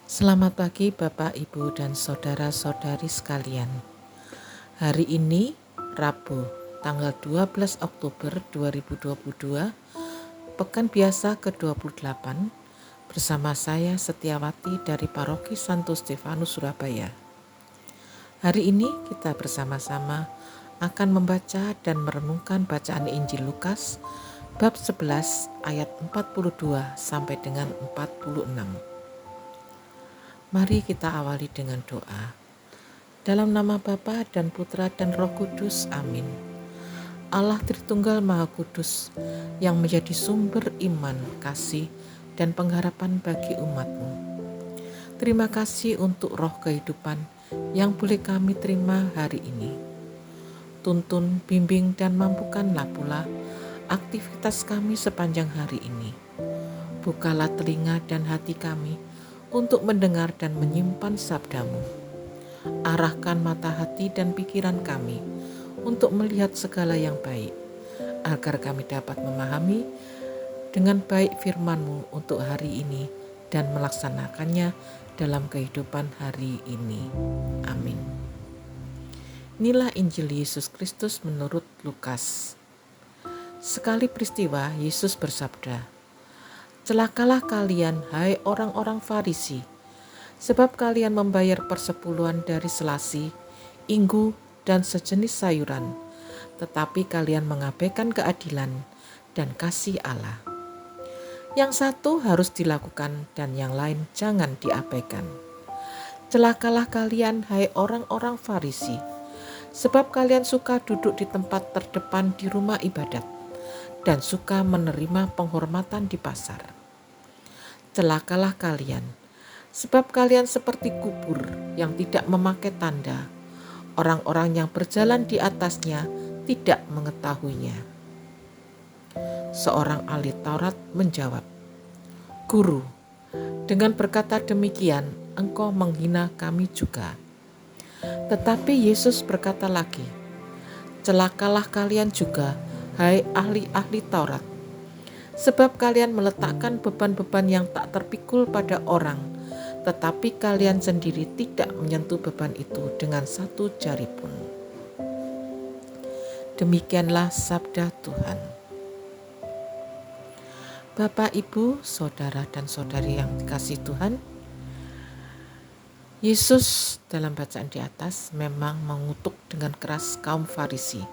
Selamat pagi Bapak, Ibu, dan saudara-saudari sekalian. Hari ini Rabu, tanggal 12 Oktober 2022, Pekan Biasa ke-28, bersama saya Setiawati dari Paroki Santo Stefanus Surabaya. Hari ini kita bersama-sama akan membaca dan merenungkan bacaan Injil Lukas bab 11 ayat 42 sampai dengan 46. Mari kita awali dengan doa. Dalam nama Bapa dan Putra dan Roh Kudus, amin. Allah Tritunggal Maha Kudus yang menjadi sumber iman, kasih, dan pengharapan bagi umat-Mu. Terima kasih untuk roh kehidupan yang boleh kami terima hari ini. Tuntun, bimbing, dan mampukanlah pula aktivitas kami sepanjang hari ini. Bukalah telinga dan hati kami untuk mendengar dan menyimpan sabda-Mu. Arahkan mata hati dan pikiran kami untuk melihat segala yang baik, agar kami dapat memahami dengan baik firman-Mu untuk hari ini dan melaksanakannya dalam kehidupan hari ini. Amin. Inilah Injil Yesus Kristus menurut Lukas. Sekali peristiwa, Yesus bersabda, "Celakalah kalian, hai orang-orang Farisi, sebab kalian membayar persepuluhan dari selasi, inggu, dan sejenis sayuran, tetapi kalian mengabaikan keadilan dan kasih Allah. Yang satu harus dilakukan dan yang lain jangan diabaikan. Celakalah kalian, hai orang-orang Farisi, sebab kalian suka duduk di tempat terdepan di rumah ibadat dan suka menerima penghormatan di pasar. Celakalah kalian, sebab kalian seperti kubur yang tidak memakai tanda. Orang-orang yang berjalan di atasnya tidak mengetahuinya." Seorang ahli Taurat menjawab, "Guru, dengan berkata demikian, engkau menghina kami juga." Tetapi Yesus berkata lagi, "Celakalah kalian juga, hai ahli-ahli Taurat, sebab kalian meletakkan beban-beban yang tak terpikul pada orang, tetapi kalian sendiri tidak menyentuh beban itu dengan satu jari pun." Demikianlah sabda Tuhan. Bapak, Ibu, saudara dan saudari yang dikasihi Tuhan, Yesus dalam bacaan di atas memang mengutuk dengan keras kaum Farisi.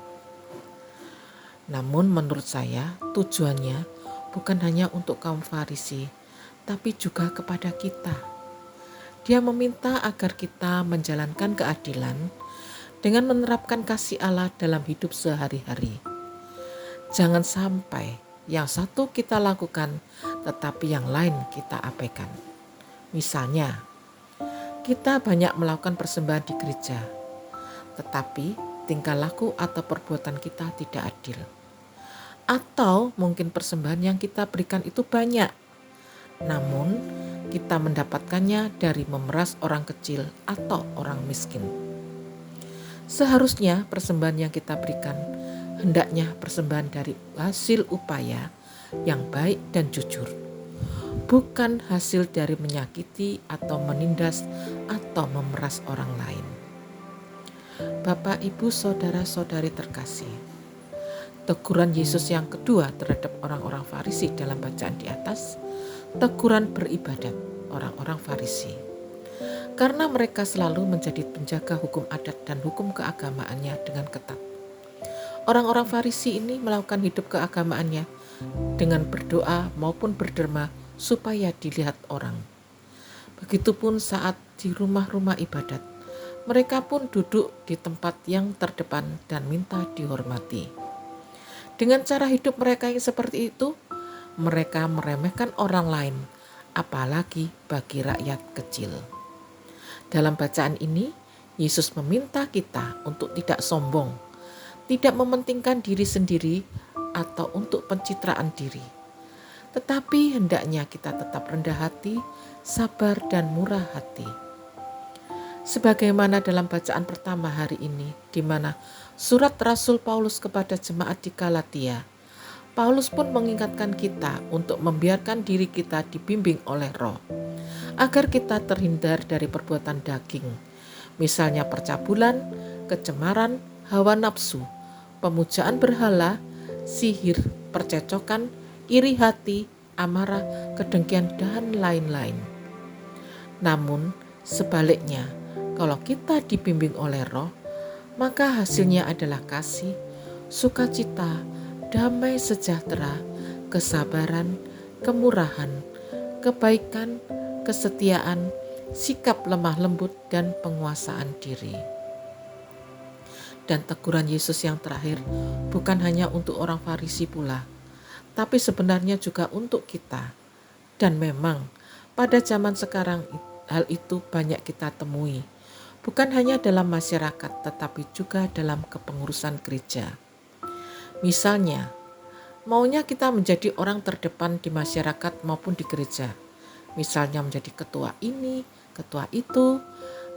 Namun menurut saya tujuannya bukan hanya untuk kaum Farisi, tapi juga kepada kita. Dia meminta agar kita menjalankan keadilan dengan menerapkan kasih Allah dalam hidup sehari-hari. Jangan sampai yang satu kita lakukan, tetapi yang lain kita abaikan. Misalnya, kita banyak melakukan persembahan di gereja, tetapi tingkah laku atau perbuatan kita tidak adil. Atau mungkin persembahan yang kita berikan itu banyak, namun kita mendapatkannya dari memeras orang kecil atau orang miskin. Seharusnya persembahan yang kita berikan hendaknya persembahan dari hasil upaya yang baik dan jujur, bukan hasil dari menyakiti atau menindas atau memeras orang lain. Bapak, Ibu, saudara-saudari terkasih, teguran Yesus yang kedua terhadap orang-orang Farisi dalam bacaan di atas, teguran beribadat orang-orang Farisi. Karena mereka selalu menjadi penjaga hukum adat dan hukum keagamaannya dengan ketat. Orang-orang Farisi ini melakukan hidup keagamaannya dengan berdoa maupun berderma supaya dilihat orang. Begitupun saat di rumah-rumah ibadat, mereka pun duduk di tempat yang terdepan dan minta dihormati. Dengan cara hidup mereka yang seperti itu, mereka meremehkan orang lain, apalagi bagi rakyat kecil. Dalam bacaan ini, Yesus meminta kita untuk tidak sombong, tidak mementingkan diri sendiri atau untuk pencitraan diri. Tetapi hendaknya kita tetap rendah hati, sabar dan murah hati. Sebagaimana dalam bacaan pertama hari ini, di mana surat Rasul Paulus kepada jemaat di Galatia, Paulus pun mengingatkan kita untuk membiarkan diri kita dibimbing oleh Roh. agar kita terhindar dari perbuatan daging, misalnya percabulan, kecemaran, hawa nafsu, pemujaan berhala, sihir, percecokan, iri hati, amarah, kedengkian, dan lain-lain. Namun, sebaliknya, kalau kita dibimbing oleh Roh, maka hasilnya adalah kasih, sukacita, damai sejahtera, kesabaran, kemurahan, kebaikan, kesetiaan, sikap lemah lembut, dan penguasaan diri. Dan teguran Yesus yang terakhir bukan hanya untuk orang Farisi pula, tapi sebenarnya juga untuk kita. Dan memang pada zaman sekarang hal itu banyak kita temui, bukan hanya dalam masyarakat tetapi juga dalam kepengurusan gereja. Misalnya, maunya kita menjadi orang terdepan di masyarakat maupun di gereja. Misalnya menjadi ketua ini, ketua itu,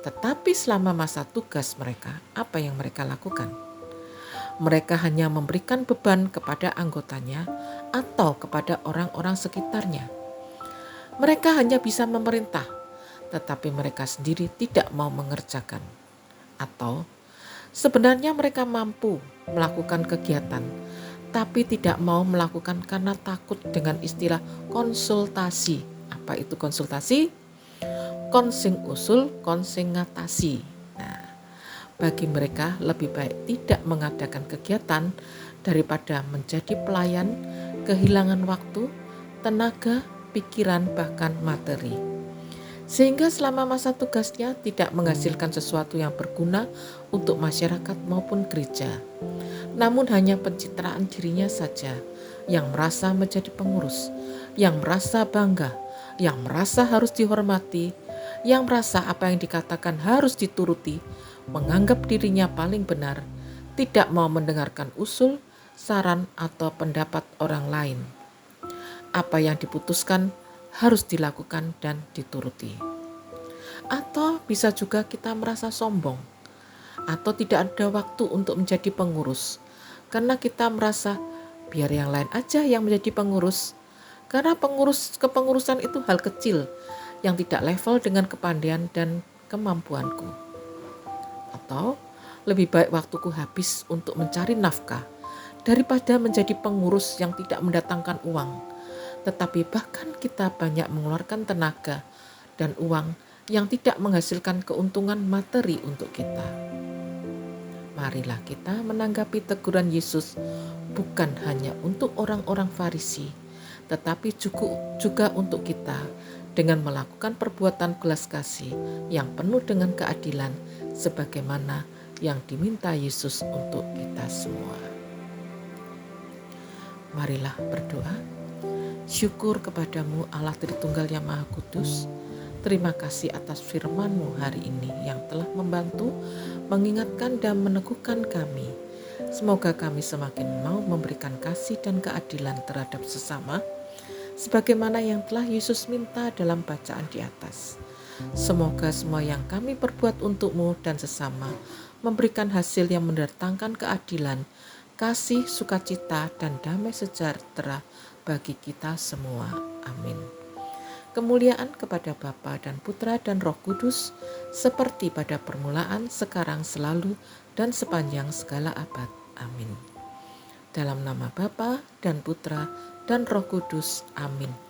tetapi selama masa tugas mereka, apa yang mereka lakukan? Mereka hanya memberikan beban kepada anggotanya atau kepada orang-orang sekitarnya. Mereka hanya bisa memerintah, tetapi mereka sendiri tidak mau mengerjakan. Atau sebenarnya mereka mampu melakukan kegiatan, tapi tidak mau melakukan karena takut dengan istilah konsultasi. Apa itu konsultasi? Konsing usul, konsing ngatasi. Nah, bagi mereka lebih baik tidak mengadakan kegiatan daripada menjadi pelayan, kehilangan waktu, tenaga, pikiran, bahkan materi. Sehingga selama masa tugasnya tidak menghasilkan sesuatu yang berguna untuk masyarakat maupun gereja. Namun hanya pencitraan dirinya saja yang merasa menjadi pengurus, yang merasa bangga, yang merasa harus dihormati, yang merasa apa yang dikatakan harus dituruti, menganggap dirinya paling benar, tidak mau mendengarkan usul, saran, atau pendapat orang lain. Apa yang diputuskan harus dilakukan dan dituruti. Atau bisa juga kita merasa sombong, atau tidak ada waktu untuk menjadi pengurus, karena kita merasa biar yang lain aja yang menjadi pengurus. Karena kepengurusan itu hal kecil yang tidak level dengan kepandaian dan kemampuanku. Atau lebih baik waktuku habis untuk mencari nafkah daripada menjadi pengurus yang tidak mendatangkan uang. Tetapi bahkan kita banyak mengeluarkan tenaga dan uang yang tidak menghasilkan keuntungan materi untuk kita. Marilah kita menanggapi teguran Yesus bukan hanya untuk orang-orang Farisi, tetapi juga untuk kita dengan melakukan perbuatan belas kasih yang penuh dengan keadilan sebagaimana yang diminta Yesus untuk kita semua. Marilah berdoa. Syukur kepadamu Allah Tritunggal yang Maha Kudus. Terima kasih atas firman-Mu hari ini yang telah membantu, mengingatkan dan meneguhkan kami. Semoga kami semakin mau memberikan kasih dan keadilan terhadap sesama, sebagaimana yang telah Yesus minta dalam bacaan di atas. Semoga semua yang kami perbuat untuk-Mu dan sesama memberikan hasil yang mendatangkan keadilan, kasih, sukacita, dan damai sejahtera bagi kita semua. Amin. Kemuliaan kepada Bapa dan Putra dan Roh Kudus, seperti pada permulaan, sekarang, selalu, dan sepanjang segala abad. Amin. Dalam nama Bapa dan Putra dan Roh Kudus. Amin.